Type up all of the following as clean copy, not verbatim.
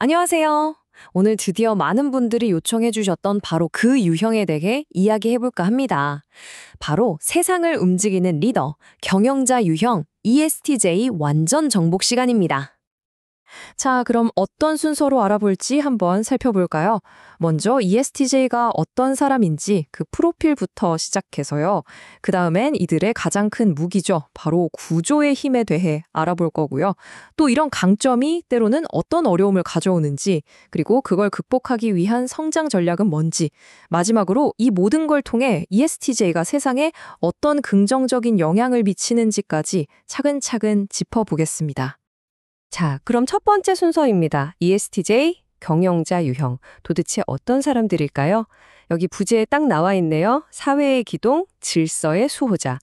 안녕하세요. 오늘 드디어 많은 분들이 요청해 주셨던 바로 그 유형에 대해 이야기해 볼까 합니다. 바로 세상을 움직이는 리더, 경영자 유형 ESTJ 완전 정복 시간입니다. 자, 그럼 어떤 순서로 알아볼지 한번 살펴볼까요? 먼저 ESTJ가 어떤 사람인지 그 프로필부터 시작해서요. 그 다음엔 이들의 가장 큰 무기죠. 바로 구조의 힘에 대해 알아볼 거고요. 또 이런 강점이 때로는 어떤 어려움을 가져오는지, 그리고 그걸 극복하기 위한 성장 전략은 뭔지, 마지막으로 이 모든 걸 통해 ESTJ가 세상에 어떤 긍정적인 영향을 미치는지까지 차근차근 짚어보겠습니다. 자, 그럼 첫 번째 순서입니다. ESTJ, 경영자 유형. 도대체 어떤 사람들일까요? 여기 부제에 딱 나와 있네요. 사회의 기동, 질서의 수호자.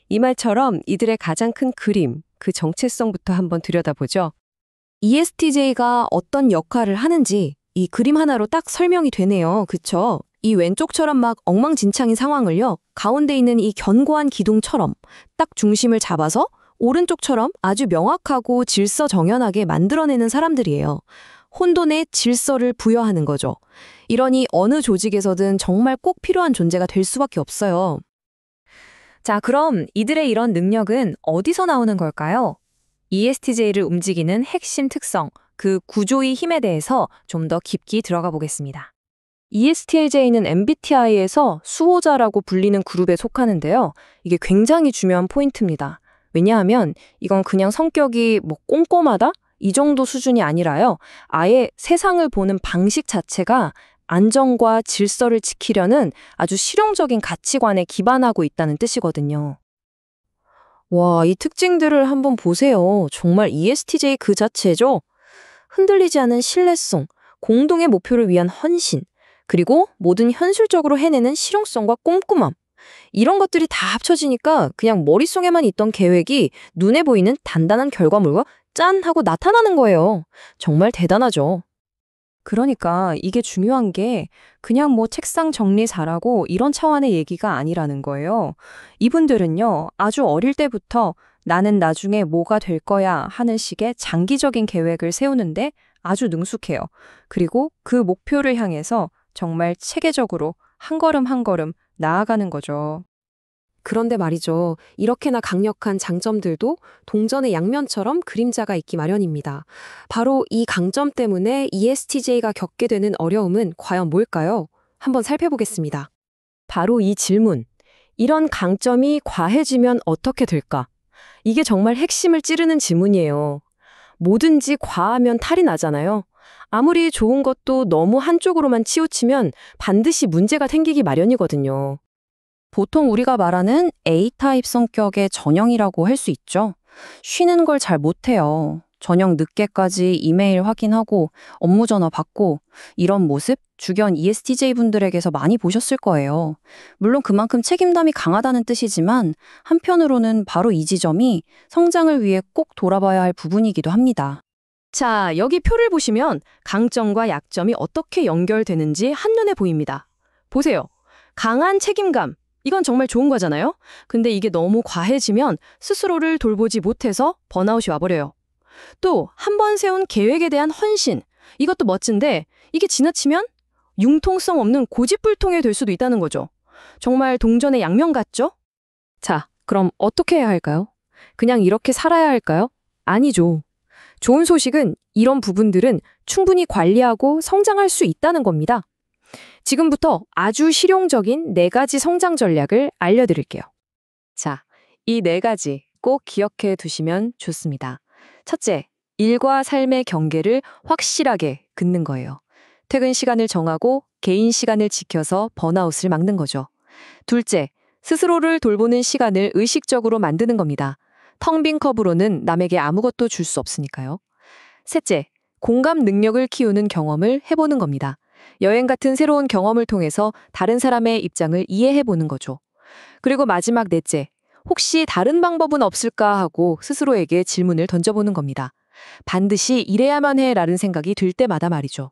이 말처럼 이들의 가장 큰 그림, 그 정체성부터 한번 들여다보죠. ESTJ가 어떤 역할을 하는지 이 그림 하나로 딱 설명이 되네요. 그쵸? 이 왼쪽처럼 막 엉망진창인 상황을요, 가운데 있는 이 견고한 기둥처럼 딱 중심을 잡아서 오른쪽처럼 아주 명확하고 질서 정연하게 만들어내는 사람들이에요. 혼돈에 질서를 부여하는 거죠. 이러니 어느 조직에서든 정말 꼭 필요한 존재가 될 수밖에 없어요. 자, 그럼 이들의 이런 능력은 어디서 나오는 걸까요? ESTJ를 움직이는 핵심 특성, 그 구조의 힘에 대해서 좀 더 깊이 들어가 보겠습니다. ESTJ는 MBTI에서 수호자라고 불리는 그룹에 속하는데요. 이게 굉장히 중요한 포인트입니다. 왜냐하면 이건 그냥 성격이 뭐 꼼꼼하다? 이 정도 수준이 아니라요. 아예 세상을 보는 방식 자체가 안정과 질서를 지키려는 아주 실용적인 가치관에 기반하고 있다는 뜻이거든요. 와, 이 특징들을 한번 보세요. 정말 ESTJ 그 자체죠? 흔들리지 않은 신뢰성, 공동의 목표를 위한 헌신, 그리고 뭐든 현실적으로 해내는 실용성과 꼼꼼함. 이런 것들이 다 합쳐지니까 그냥 머릿속에만 있던 계획이 눈에 보이는 단단한 결과물과 짠 하고 나타나는 거예요. 정말 대단하죠. 그러니까 이게 중요한 게 그냥 뭐 책상 정리 잘하고 이런 차원의 얘기가 아니라는 거예요. 이분들은요, 아주 어릴 때부터 나는 나중에 뭐가 될 거야 하는 식의 장기적인 계획을 세우는데 아주 능숙해요. 그리고 그 목표를 향해서 정말 체계적으로 한 걸음 한 걸음 나아가는 거죠. 그런데 말이죠. 이렇게나 강력한 장점들도 동전의 양면처럼 그림자가 있기 마련입니다. 바로 이 강점 때문에 ESTJ가 겪게 되는 어려움은 과연 뭘까요? 한번 살펴보겠습니다. 바로 이 질문. 이런 강점이 과해지면 어떻게 될까? 이게 정말 핵심을 찌르는 질문이에요. 뭐든지 과하면 탈이 나잖아요. 아무리 좋은 것도 너무 한쪽으로만 치우치면 반드시 문제가 생기기 마련이거든요. 보통 우리가 말하는 A타입 성격의 전형이라고 할 수 있죠. 쉬는 걸 잘 못해요. 저녁 늦게까지 이메일 확인하고 업무 전화 받고 이런 모습 주변 ESTJ 분들에게서 많이 보셨을 거예요. 물론 그만큼 책임감이 강하다는 뜻이지만 한편으로는 바로 이 지점이 성장을 위해 꼭 돌아봐야 할 부분이기도 합니다. 자, 여기 표를 보시면 강점과 약점이 어떻게 연결되는지 한눈에 보입니다. 보세요. 강한 책임감. 이건 정말 좋은 거잖아요? 근데 이게 너무 과해지면 스스로를 돌보지 못해서 번아웃이 와버려요. 또 한 번 세운 계획에 대한 헌신. 이것도 멋진데 이게 지나치면 융통성 없는 고집불통이 될 수도 있다는 거죠. 정말 동전의 양면 같죠? 자, 그럼 어떻게 해야 할까요? 그냥 이렇게 살아야 할까요? 아니죠. 좋은 소식은 이런 부분들은 충분히 관리하고 성장할 수 있다는 겁니다. 지금부터 아주 실용적인 4가지 성장 전략을 알려드릴게요. 자, 이 4가지 꼭 기억해 두시면 좋습니다. 첫째, 일과 삶의 경계를 확실하게 긋는 거예요. 퇴근 시간을 정하고 개인 시간을 지켜서 번아웃을 막는 거죠. 둘째, 스스로를 돌보는 시간을 의식적으로 만드는 겁니다. 텅 빈 컵으로는 남에게 아무것도 줄 수 없으니까요. 셋째, 공감 능력을 키우는 경험을 해보는 겁니다. 여행 같은 새로운 경험을 통해서 다른 사람의 입장을 이해해보는 거죠. 그리고 마지막 넷째, 혹시 다른 방법은 없을까 하고 스스로에게 질문을 던져보는 겁니다. 반드시 이래야만 해라는 생각이 들 때마다 말이죠.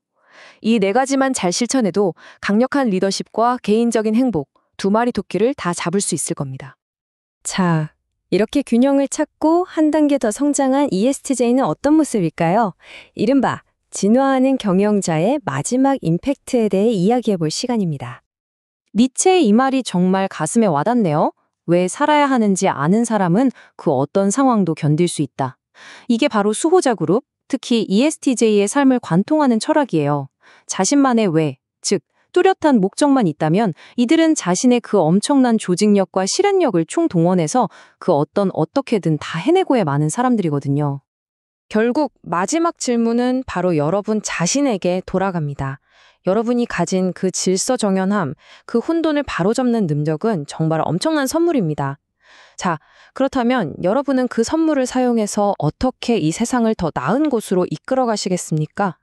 이 4가지만 잘 실천해도 강력한 리더십과 개인적인 행복, 2마리 토끼를 다 잡을 수 있을 겁니다. 자, 이렇게 균형을 찾고 한 단계 더 성장한 ESTJ는 어떤 모습일까요? 이른바 진화하는 경영자의 마지막 임팩트에 대해 이야기해 볼 시간입니다. 니체의 이 말이 정말 가슴에 와닿네요. 왜 살아야 하는지 아는 사람은 그 어떤 상황도 견딜 수 있다. 이게 바로 수호자 그룹, 특히 ESTJ의 삶을 관통하는 철학이에요. 자신만의 왜, 즉 뚜렷한 목적만 있다면 이들은 자신의 그 엄청난 조직력과 실행력을 총동원해서 그 어떻게든 다 해내고야 마는 사람들이거든요. 결국 마지막 질문은 바로 여러분 자신에게 돌아갑니다. 여러분이 가진 그 질서정연함, 그 혼돈을 바로잡는 능력은 정말 엄청난 선물입니다. 자, 그렇다면 여러분은 그 선물을 사용해서 어떻게 이 세상을 더 나은 곳으로 이끌어 가시겠습니까?